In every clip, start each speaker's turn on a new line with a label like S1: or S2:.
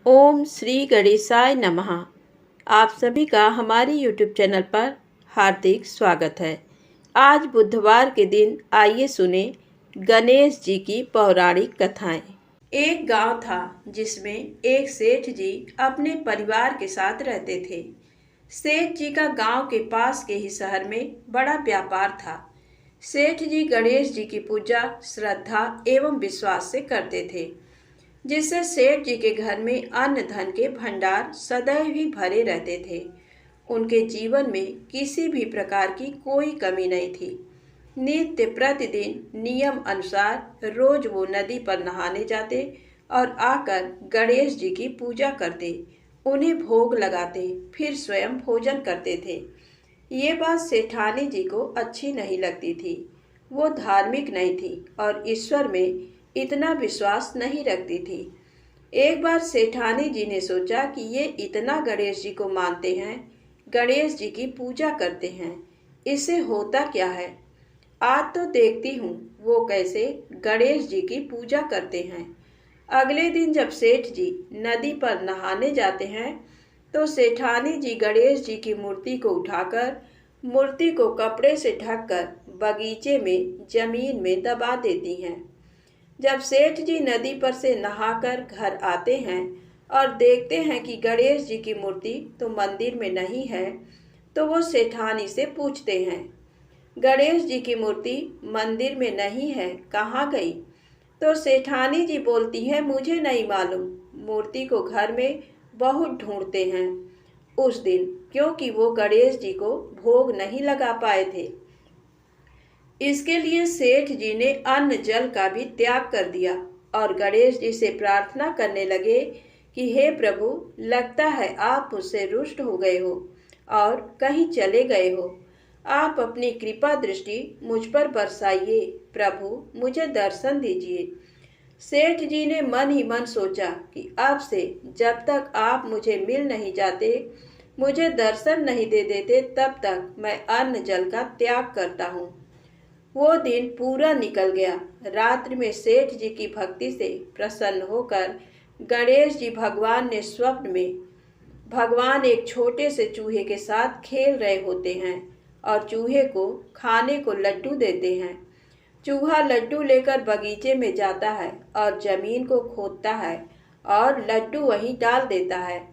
S1: ओम श्री गणेशाय नमः। आप सभी का हमारे YouTube चैनल पर हार्दिक स्वागत है। आज बुधवार के दिन आइए सुने गणेश जी की पौराणिक कथाएं। एक गांव था जिसमें एक सेठ जी अपने परिवार के साथ रहते थे। सेठ जी का गांव के पास के ही शहर में बड़ा व्यापार था। सेठ जी गणेश जी की पूजा श्रद्धा एवं विश्वास से करते थे, जिससे सेठ जी के घर में अन्न धन के भंडार सदैव ही भरे रहते थे। उनके जीवन में किसी भी प्रकार की कोई कमी नहीं थी। नित्य प्रतिदिन नियम अनुसार रोज वो नदी पर नहाने जाते और आकर गणेश जी की पूजा करते, उन्हें भोग लगाते, फिर स्वयं भोजन करते थे। ये बात सेठानी जी को अच्छी नहीं लगती थी। वो धार्मिक नहीं थी और ईश्वर में इतना विश्वास नहीं रखती थी। एक बार सेठानी जी ने सोचा कि ये इतना गणेश जी को मानते हैं, गणेश जी की पूजा करते हैं, इससे होता क्या है। आज तो देखती हूँ वो कैसे गणेश जी की पूजा करते हैं। अगले दिन जब सेठ जी नदी पर नहाने जाते हैं तो सेठानी जी गणेश जी की मूर्ति को उठाकर मूर्ति को कपड़े से ढककर बगीचे में जमीन में दबा देती हैं। जब सेठ जी नदी पर से नहाकर घर आते हैं और देखते हैं कि गणेश जी की मूर्ति तो मंदिर में नहीं है, तो वो सेठानी से पूछते हैं, गणेश जी की मूर्ति मंदिर में नहीं है, कहाँ गई। तो सेठानी जी बोलती है, मुझे नहीं मालूम, मूर्ति को घर में बहुत ढूंढते हैं उस दिन, क्योंकि वो गणेश जी को भोग नहीं लगा पाए थे। इसके लिए सेठ जी ने अन्न जल का भी त्याग कर दिया और गणेश जी से प्रार्थना करने लगे कि हे प्रभु, लगता है आप मुझसे रुष्ट हो गए हो और कहीं चले गए हो। आप अपनी कृपा दृष्टि मुझ पर बरसाइए, प्रभु मुझे दर्शन दीजिए। सेठ जी ने मन ही मन सोचा कि अब से जब तक आप मुझे मिल नहीं जाते, मुझे दर्शन नहीं दे देते, तब तक मैं अन्न जल का त्याग करता हूँ। वो दिन पूरा निकल गया। रात्रि में सेठ जी की भक्ति से प्रसन्न होकर गणेश जी भगवान ने स्वप्न में भगवान एक छोटे से चूहे के साथ खेल रहे होते हैं और चूहे को खाने को लड्डू देते हैं। चूहा लड्डू लेकर बगीचे में जाता है और जमीन को खोदता है और लड्डू वहीं डाल देता है।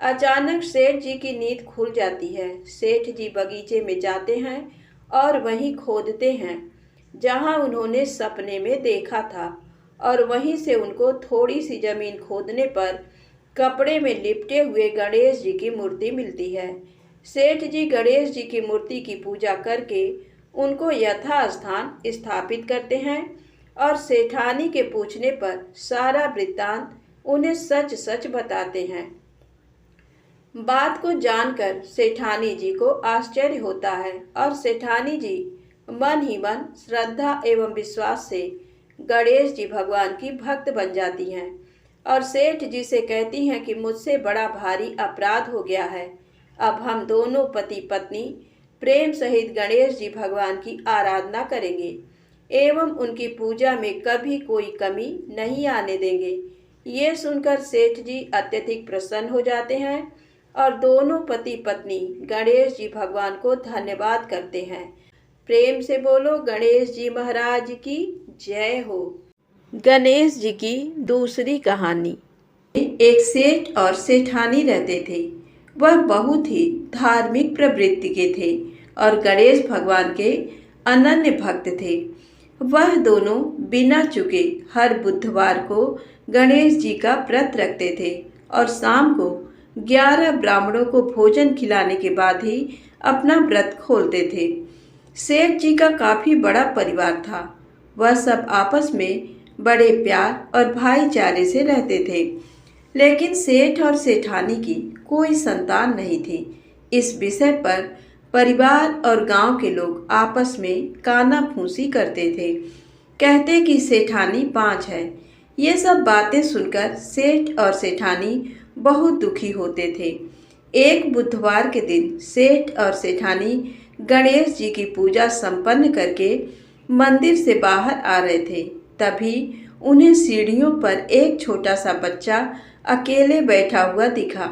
S1: अचानक सेठ जी की नींद खुल जाती है। सेठ जी बगीचे में जाते हैं और वहीं खोदते हैं जहां उन्होंने सपने में देखा था, और वहीं से उनको थोड़ी सी जमीन खोदने पर कपड़े में लिपटे हुए गणेश जी की मूर्ति मिलती है। सेठ जी गणेश जी की मूर्ति की पूजा करके उनको यथास्थान स्थापित करते हैं और सेठानी के पूछने पर सारा वृत्तांत उन्हें सच सच बताते हैं। बात को जानकर सेठानी जी को आश्चर्य होता है और सेठानी जी मन ही मन श्रद्धा एवं विश्वास से गणेश जी भगवान की भक्त बन जाती हैं और सेठ जी से कहती हैं कि मुझसे बड़ा भारी अपराध हो गया है। अब हम दोनों पति पत्नी प्रेम सहित गणेश जी भगवान की आराधना करेंगे एवं उनकी पूजा में कभी कोई कमी नहीं आने देंगे। ये सुनकर सेठ जी अत्यधिक प्रसन्न हो जाते हैं और दोनों पति पत्नी गणेश जी भगवान को धन्यवाद करते हैं। प्रेम से बोलो गणेश जी महाराज की जय हो। गणेश जी की दूसरी कहानी। एक सेठ और सेठानी रहते थे। वह बहुत ही धार्मिक प्रवृत्ति के थे और गणेश भगवान के अनन्य भक्त थे। वह दोनों बिना चुके हर बुधवार को गणेश जी का व्रत रखते थे और शाम को 11 ब्राह्मणों को भोजन खिलाने के बाद ही अपना व्रत खोलते थे। सेठ जी का काफी बड़ा परिवार था। वह सब आपस में बड़े प्यार और भाईचारे से रहते थे, लेकिन सेठ और सेठानी की कोई संतान नहीं थी। इस विषय पर परिवार और गांव के लोग आपस में काना फूसी करते थे, कहते कि सेठानी 5 है। ये सब बातें सुनकर सेठ और सेठानी बहुत दुखी होते थे। एक बुधवार के दिन सेठ और सेठानी गणेश जी की पूजा संपन्न करके मंदिर से बाहर आ रहे थे। तभी उन्हें सीढ़ियों पर एक छोटा सा बच्चा अकेले बैठा हुआ दिखा।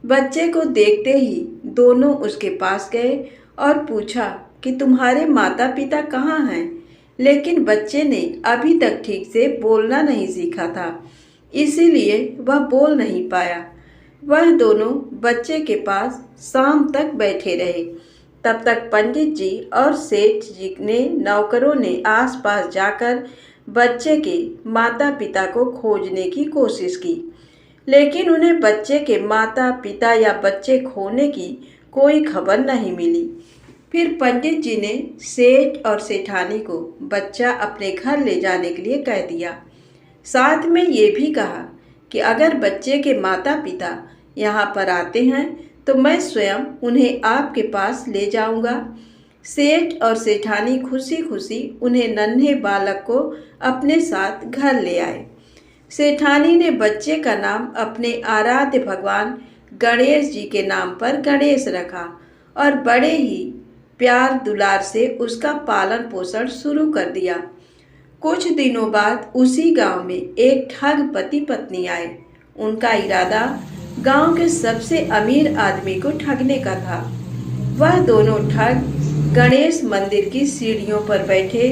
S1: बच्चे को देखते ही दोनों उसके पास गए और पूछा कि तुम्हारे माता पिता कहाँ हैं? लेकिन बच्चे ने अभी तक ठीक से बोलना नहीं सीखा था, इसीलिए वह बोल नहीं पाया। वह दोनों बच्चे के पास शाम तक बैठे रहे। तब तक पंडित जी और सेठ जी ने नौकरों ने आसपास जाकर बच्चे के माता पिता को खोजने की कोशिश की, लेकिन उन्हें बच्चे के माता पिता या बच्चे खोने की कोई खबर नहीं मिली। फिर पंडित जी ने सेठ और सेठानी को बच्चा अपने घर ले जाने के लिए कह दिया। साथ में ये भी कहा कि अगर बच्चे के माता पिता यहाँ पर आते हैं तो मैं स्वयं उन्हें आपके पास ले जाऊंगा। सेठ और सेठानी खुशी खुशी उन्हें नन्हे बालक को अपने साथ घर ले आए। सेठानी ने बच्चे का नाम अपने आराध्य भगवान गणेश जी के नाम पर गणेश रखा और बड़े ही प्यार दुलार से उसका पालन पोषण शुरू कर दिया। कुछ दिनों बाद उसी गांव में एक ठग पति पत्नी आए। उनका इरादा गांव के सबसे अमीर आदमी को ठगने का था। वह दोनों ठग गणेश मंदिर की सीढ़ियों पर बैठे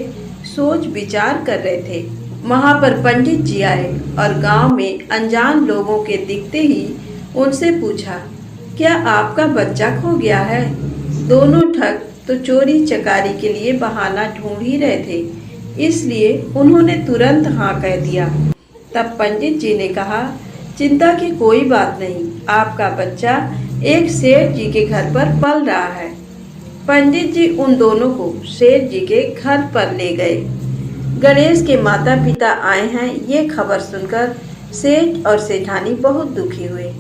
S1: सोच विचार कर रहे थे। वहां पर पंडित जी आए और गांव में अनजान लोगों के दिखते ही उनसे पूछा, क्या आपका बच्चा खो गया है? दोनों ठग तो चोरी चकारी के लिए बहाना ढूंढ ही रहे थे, इसलिए उन्होंने तुरंत हाँ कह दिया। तब पंडित जी ने कहा, चिंता की कोई बात नहीं, आपका बच्चा एक सेठ जी के घर पर पल रहा है। पंडित जी उन दोनों को सेठ जी के घर पर ले गए। गणेश के माता पिता आए हैं ये खबर सुनकर सेठ और सेठानी बहुत दुखी हुए।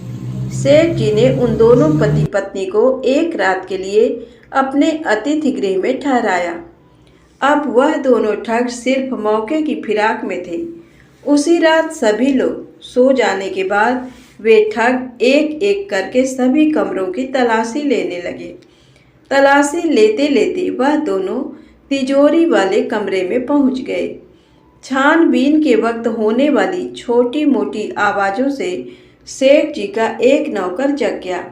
S1: सेठ जी ने उन दोनों पति पत्नी को एक रात के लिए अपने अतिथि गृह में ठहराया। अब वह दोनों ठग सिर्फ मौके की फिराक में थे। उसी रात सभी लोग सो जाने के बाद वे ठग एक एक करके सभी कमरों की तलाशी लेने लगे। तलाशी लेते लेते वह दोनों तिजोरी वाले कमरे में पहुंच गए। छानबीन के वक्त होने वाली छोटी मोटी आवाज़ों से सेठ जी का एक नौकर जग गया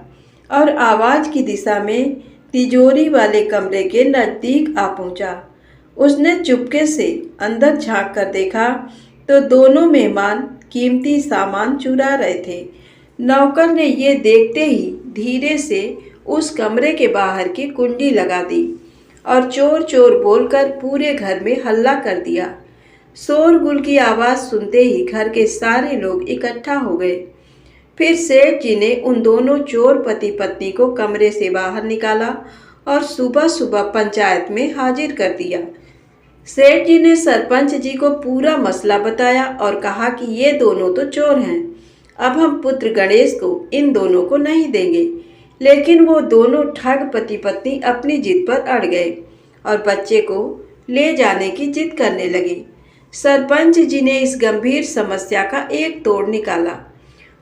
S1: और आवाज़ की दिशा में तिजोरी वाले कमरे के नज़दीक आ पहुंचा। उसने चुपके से अंदर झांक कर देखा तो दोनों मेहमान कीमती सामान चुरा रहे थे। नौकर ने ये देखते ही धीरे से उस कमरे के बाहर की कुंडी लगा दी और चोर चोर बोलकर पूरे घर में हल्ला कर दिया। शोरगुल की आवाज़ सुनते ही घर के सारे लोग इकट्ठा हो गए। फिर सेठ जी ने उन दोनों चोर पति पत्नी को कमरे से बाहर निकाला और सुबह सुबह पंचायत में हाजिर कर दिया। सेठ जी ने सरपंच जी को पूरा मसला बताया और कहा कि ये दोनों तो चोर हैं, अब हम पुत्र गणेश को इन दोनों को नहीं देंगे। लेकिन वो दोनों ठग पति पत्नी अपनी जिद पर अड़ गए और बच्चे को ले जाने की जिद करने लगे। सरपंच जी ने इस गंभीर समस्या का एक तोड़ निकाला।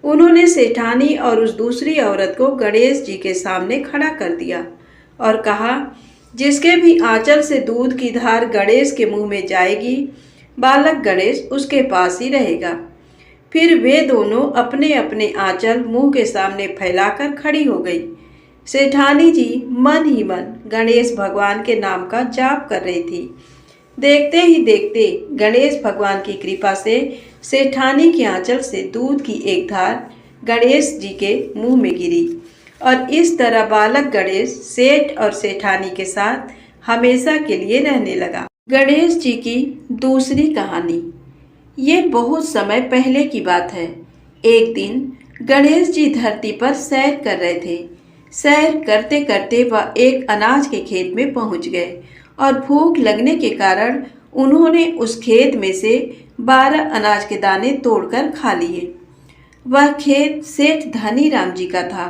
S1: उन्होंने सेठानी और उस दूसरी औरत को गणेश जी के सामने खड़ा कर दिया और कहा, जिसके भी आंचल से दूध की धार गणेश के मुंह में जाएगी, बालक गणेश उसके पास ही रहेगा। फिर वे दोनों अपने अपने आंचल मुंह के सामने फैलाकर खड़ी हो गई। सेठानी जी मन ही मन गणेश भगवान के नाम का जाप कर रही थी। देखते ही देखते गणेश भगवान की कृपा से सेठानी के आंचल से दूध की एक धार गणेश जी के मुंह में गिरी और इस तरह बालक गणेश सेठ और सेठानी के साथ हमेशा के लिए रहने लगा। गणेश जी की दूसरी कहानी। ये बहुत समय पहले की बात है। एक दिन गणेश जी धरती पर सैर कर रहे थे। सैर करते करते वह एक अनाज के खेत में पहुंच गए और भूख लगने के कारण उन्होंने उस खेत में से 12 अनाज के दाने तोड़कर खा लिए। वह खेत सेठ धनीराम जी का था।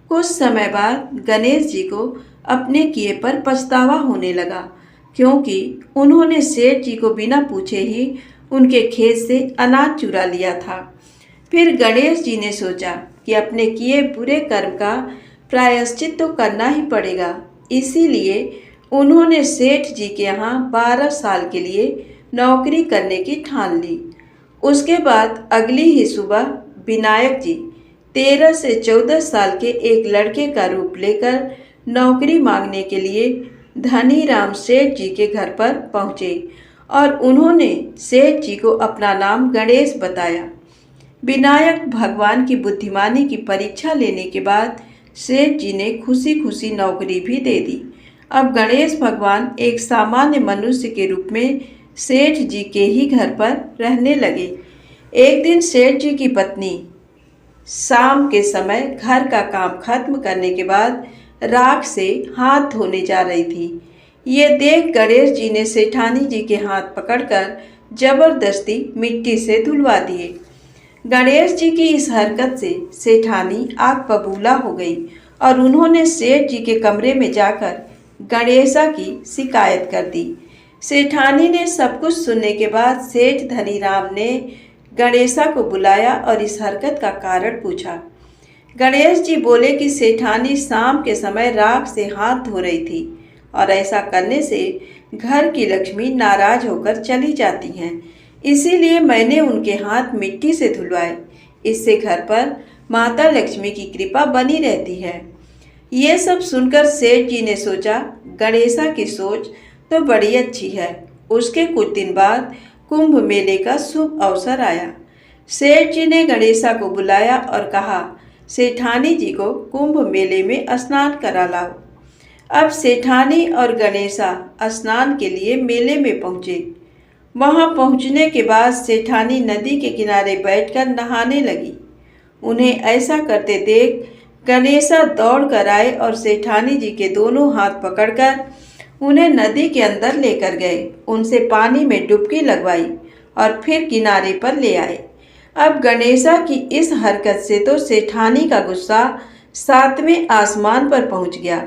S1: कुछ समय बाद गणेश जी को अपने किए पर पछतावा होने लगा, क्योंकि उन्होंने सेठ जी को बिना पूछे ही उनके खेत से अनाज चुरा लिया था। फिर गणेश जी ने सोचा कि अपने किए बुरे कर्म का प्रायश्चित तो करना ही पड़ेगा। इसीलिए उन्होंने सेठ जी के यहाँ 12 साल के लिए नौकरी करने की ठान ली। उसके बाद अगली ही सुबह विनायक जी 13 से 14 साल के एक लड़के का रूप लेकर नौकरी मांगने के लिए धनीराम सेठ जी के घर पर पहुंचे और उन्होंने सेठ जी को अपना नाम गणेश बताया। विनायक भगवान की बुद्धिमानी की परीक्षा लेने के बाद सेठ जी ने खुशी खुशी नौकरी भी दे दी। अब गणेश भगवान एक सामान्य मनुष्य के रूप में सेठ जी के ही घर पर रहने लगे। एक दिन सेठ जी की पत्नी शाम के समय घर का काम खत्म करने के बाद राख से हाथ धोने जा रही थी। ये देख गणेश जी ने सेठानी जी के हाथ पकड़कर जबरदस्ती मिट्टी से धुलवा दिए। गणेश जी की इस हरकत से सेठानी आग बबूला हो गई और उन्होंने सेठ जी के कमरे में जाकर गणेशा की शिकायत कर दी। सेठानी ने सब कुछ सुनने के बाद सेठ धनीराम ने गणेशा को बुलाया और इस हरकत का कारण पूछा। गणेश जी बोले कि सेठानी शाम के समय राख से हाथ धो रही थी और ऐसा करने से घर की लक्ष्मी नाराज होकर चली जाती हैं, इसीलिए मैंने उनके हाथ मिट्टी से धुलवाए। इससे घर पर माता लक्ष्मी की कृपा बनी रहती है। ये सब सुनकर सेठ जी ने सोचा गणेशा की सोच तो बड़ी अच्छी है। उसके कुछ दिन बाद कुंभ मेले का शुभ अवसर आया। सेठ जी ने गणेशा को बुलाया और कहा, सेठानी जी को कुंभ मेले में स्नान करा लाओ। अब सेठानी और गणेशा स्नान के लिए मेले में पहुंचे। वहां पहुंचने के बाद सेठानी नदी के किनारे बैठकर नहाने लगी। उन्हें ऐसा करते देख गणेशा दौड़ कर आए और सेठानी जी के दोनों हाथ पकड़कर उन्हें नदी के अंदर लेकर गए। उनसे पानी में डुबकी लगवाई और फिर किनारे पर ले आए। अब गणेशा की इस हरकत से तो सेठानी का गुस्सा 7वें आसमान पर पहुंच गया।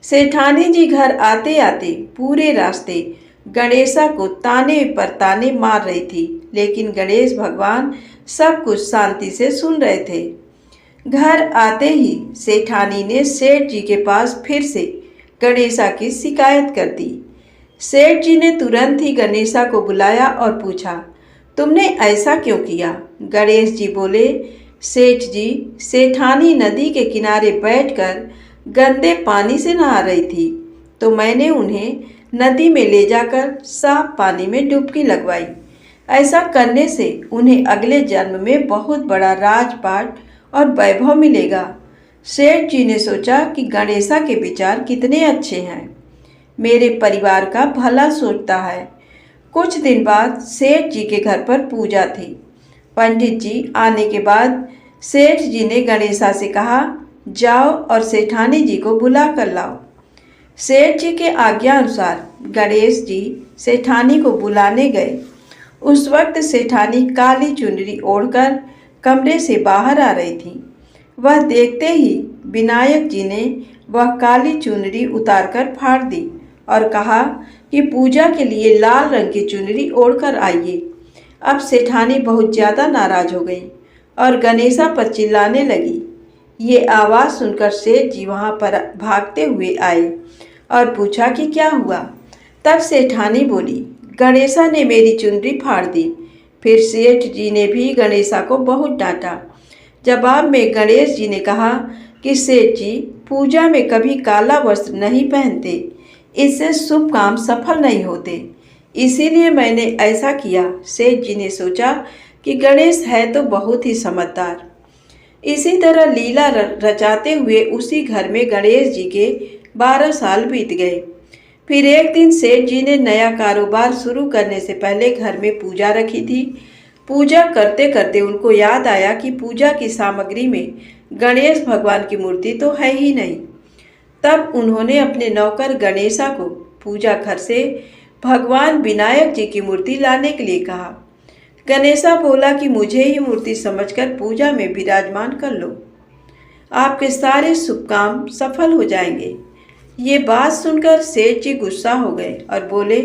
S1: सेठानी जी घर आते आते पूरे रास्ते गणेशा को ताने पर ताने मार रही थी, लेकिन गणेश भगवान सब कुछ शांति से सुन रहे थे। घर आते ही सेठानी ने सेठ जी के पास फिर से गणेशा की शिकायत कर दी। सेठ जी ने तुरंत ही गणेशा को बुलाया और पूछा, तुमने ऐसा क्यों किया? गणेश जी बोले, सेठ जी, सेठानी नदी के किनारे बैठकर गंदे पानी से नहा रही थी, तो मैंने उन्हें नदी में ले जाकर साफ पानी में डुबकी लगवाई। ऐसा करने से उन्हें अगले जन्म में बहुत बड़ा राजपाट और वैभव मिलेगा। सेठ जी ने सोचा कि गणेशा के विचार कितने अच्छे हैं, मेरे परिवार का भला सोचता है। कुछ दिन बाद सेठ जी के घर पर पूजा थी। पंडित जी आने के बाद सेठ जी ने गणेशा से कहा, जाओ और सेठानी जी को बुला कर लाओ। सेठ जी के आज्ञा अनुसार गणेश जी सेठानी को बुलाने गए। उस वक्त सेठानी काली चुनरी ओढ़कर कमरे से बाहर आ रही थी। वह देखते ही विनायक जी ने वह काली चुनरी उतारकर फाड़ दी और कहा कि पूजा के लिए लाल रंग की चुनरी ओढ़कर आइए। अब सेठानी बहुत ज़्यादा नाराज हो गई और गणेशा पर चिल्लाने लगी। ये आवाज़ सुनकर सेठ जी वहाँ पर भागते हुए आए और पूछा कि क्या हुआ। तब सेठानी बोली, गणेशा ने मेरी चुनरी फाड़ दी। फिर सेठ जी ने भी गणेशा को बहुत डांटा। जवाब में गणेश जी ने कहा कि सेठ जी पूजा में कभी काला वस्त्र नहीं पहनते, इससे शुभ काम सफल नहीं होते, इसीलिए मैंने ऐसा किया। सेठ जी ने सोचा कि गणेश है तो बहुत ही समझदार। इसी तरह लीला रचाते हुए उसी घर में गणेश जी के 12 साल बीत गए। फिर एक दिन सेठ जी ने नया कारोबार शुरू करने से पहले घर में पूजा रखी थी। पूजा करते करते उनको याद आया कि पूजा की सामग्री में गणेश भगवान की मूर्ति तो है ही नहीं। तब उन्होंने अपने नौकर गणेशा को पूजा घर से भगवान विनायक जी की मूर्ति लाने के लिए कहा। गणेशा बोला कि मुझे ही मूर्ति समझकर पूजा में विराजमान कर लो, आपके सारे शुभ काम सफल हो जाएंगे। ये बात सुनकर सेठ जी गुस्सा हो गए और बोले,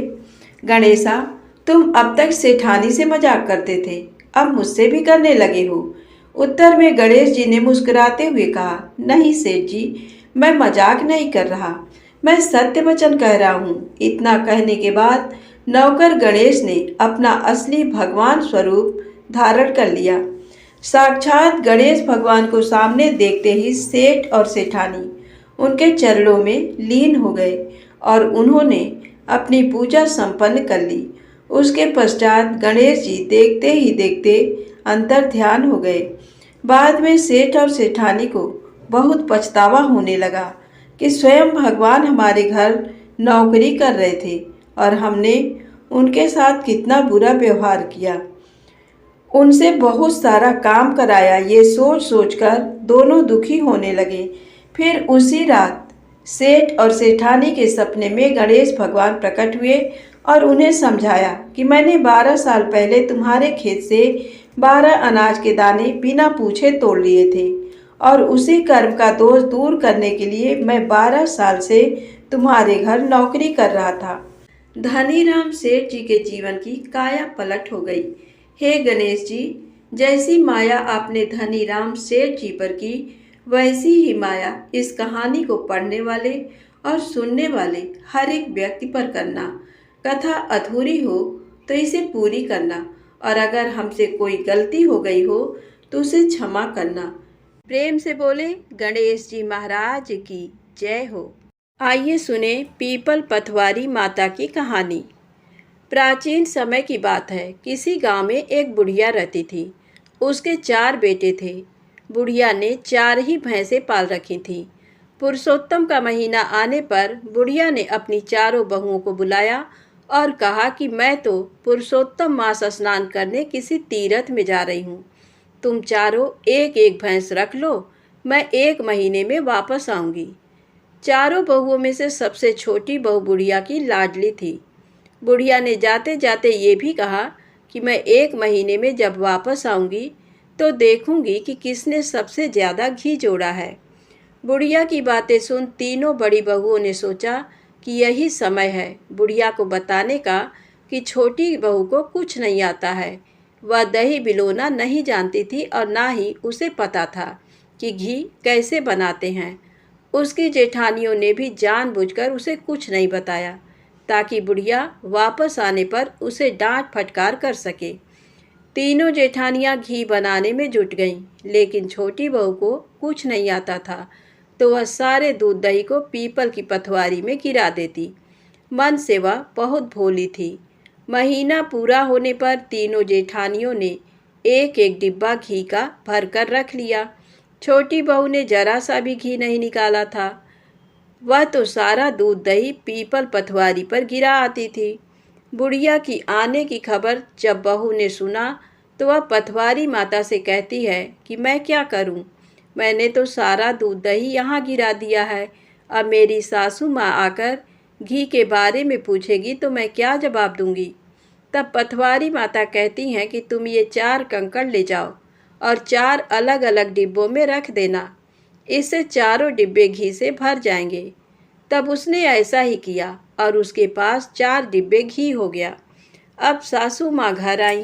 S1: गणेशा, तुम अब तक सेठानी से मजाक करते थे, अब मुझसे भी करने लगे हो। उत्तर में गणेश जी ने मुस्कुराते हुए कहा, नहीं सेठ जी, मैं मजाक नहीं कर रहा, मैं सत्य वचन कह रहा हूँ। इतना कहने के बाद नौकर गणेश ने अपना असली भगवान स्वरूप धारण कर लिया। साक्षात गणेश भगवान को सामने देखते ही सेठ और सेठानी उनके चरणों में लीन हो गए और उन्होंने अपनी पूजा संपन्न कर ली। उसके पश्चात गणेश जी देखते ही देखते अंतर ध्यान हो गए। बाद में सेठ और सेठानी को बहुत पछतावा होने लगा कि स्वयं भगवान हमारे घर नौकरी कर रहे थे और हमने उनके साथ कितना बुरा व्यवहार किया, उनसे बहुत सारा काम कराया। ये सोच सोचकर दोनों दुखी होने लगे। फिर उसी रात सेठ और सेठानी के सपने में गणेश भगवान प्रकट हुए और उन्हें समझाया कि मैंने 12 साल पहले तुम्हारे खेत से 12 अनाज के दाने बिना पूछे तोड़ लिए थे और उसी कर्म का दोष दूर करने के लिए मैं 12 साल से तुम्हारे घर नौकरी कर रहा था। धनीराम सेठ जी के जीवन की काया पलट हो गई। हे गणेश जी, जैसी माया आपने धनीराम सेठ जी पर की, वैसी ही माया इस कहानी को पढ़ने वाले और सुनने वाले हर एक व्यक्ति पर करना। कथा अधूरी हो तो इसे पूरी करना और अगर हमसे कोई गलती हो गई हो तो उसे क्षमा करना। प्रेम से बोले गणेश जी महाराज की जय हो। आइए सुने पीपल पथवारी माता की कहानी। प्राचीन समय की बात है। किसी गांव में एक बुढ़िया रहती थी। उसके 4 बेटे थे। बुढ़िया ने 4 ही भैंसें पाल रखी थीं। पुरुषोत्तम का महीना आने पर बुढ़िया ने अपनी चारों बहुओं को बुलाया और कहा कि मैं तो पुरुषोत्तम मास स्नान करने किसी तीर्थ में जा रही हूँ। तुम चारों एक एक भैंस रख लो, मैं 1 महीने में वापस आऊँगी। चारों बहुओं में से सबसे छोटी बहू बुढ़िया की लाडली थी। बुढ़िया ने जाते जाते ये भी कहा कि मैं 1 महीने में जब वापस आऊँगी तो देखूंगी कि किसने सबसे ज़्यादा घी जोड़ा है। बुढ़िया की बातें सुन तीनों बड़ी बहुओं ने सोचा कि यही समय है बुढ़िया को बताने का कि छोटी बहू को कुछ नहीं आता है। वह दही बिलोना नहीं जानती थी और ना ही उसे पता था कि घी कैसे बनाते हैं। उसकी जेठानियों ने भी जानबूझकर उसे कुछ नहीं बताया ताकि बुढ़िया वापस आने पर उसे डांट फटकार कर सके। तीनों जेठानियां घी बनाने में जुट गईं, लेकिन छोटी बहू को कुछ नहीं आता था तो वह सारे दूध दही को पीपल की पथवारी में गिरा देती। मन से वह बहुत भोली थी। महीना पूरा होने पर तीनों जेठानियों ने एक एक डिब्बा घी का भरकर रख लिया। छोटी बहू ने जरा सा भी घी नहीं निकाला था। वह तो सारा दूध दही पीपल पथवारी पर गिरा आती थी। बुढ़िया की आने की खबर जब बहू ने सुना तो वह पथवारी माता से कहती है कि मैं क्या करूं? मैंने तो सारा दूध दही यहाँ गिरा दिया है। अब मेरी सासू माँ आकर घी के बारे में पूछेगी तो मैं क्या जवाब दूंगी? तब पथवारी माता कहती हैं कि तुम ये 4 कंकड़ ले जाओ और 4 अलग अलग डिब्बों में रख देना। इससे चारों डिब्बे घी से भर जाएंगे। तब उसने ऐसा ही किया और उसके पास 4 डिब्बे घी हो गया। अब सासू माँ घर आईं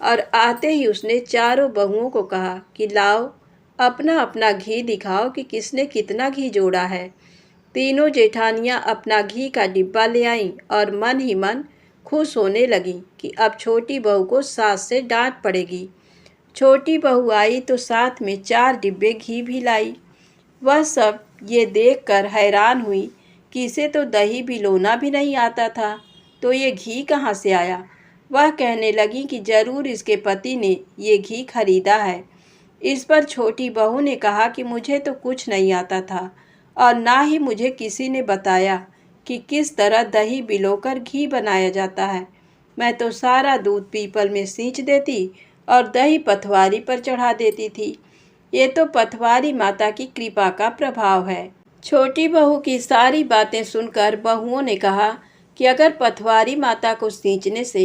S1: और आते ही उसने चारों बहुओं को कहा कि लाओ अपना अपना घी दिखाओ कि किसने कितना घी जोड़ा है। तीनों जेठानियाँ अपना घी का डिब्बा ले आईं और मन ही मन खुश होने लगीं कि अब छोटी बहू को सास से डांट पड़ेगी। छोटी बहू आई तो साथ में 4 डिब्बे घी भी लाई। वह सब ये देखकर हैरान हुई कि इसे तो दही बिलोना भी नहीं आता था, तो ये घी कहाँ से आया। वह कहने लगी कि जरूर इसके पति ने ये घी खरीदा है। इस पर छोटी बहू ने कहा कि मुझे तो कुछ नहीं आता था और ना ही मुझे किसी ने बताया कि किस तरह दही बिलोकर घी बनाया जाता है। मैं तो सारा दूध पीपल में सींच देती और दही पथवारी पर चढ़ा देती थी। ये तो पथवारी माता की कृपा का प्रभाव है। छोटी बहू की सारी बातें सुनकर बहुओं ने कहा कि अगर पथवारी माता को सींचने से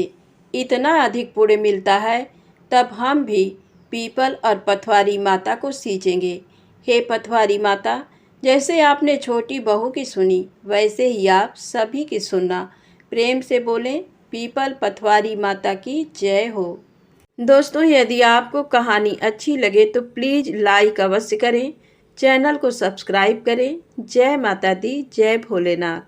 S1: इतना अधिक पुण्य मिलता है तब हम भी पीपल और पथवारी माता को सींचेंगे। हे पथवारी माता, जैसे आपने छोटी बहू की सुनी वैसे ही आप सभी की सुनना। प्रेम से बोलें पीपल पथवारी माता की जय हो। दोस्तों, यदि आपको कहानी अच्छी लगे तो प्लीज़ लाइक अवश्य करें, चैनल को सब्सक्राइब करें। जय माता दी, जय भोलेनाथ।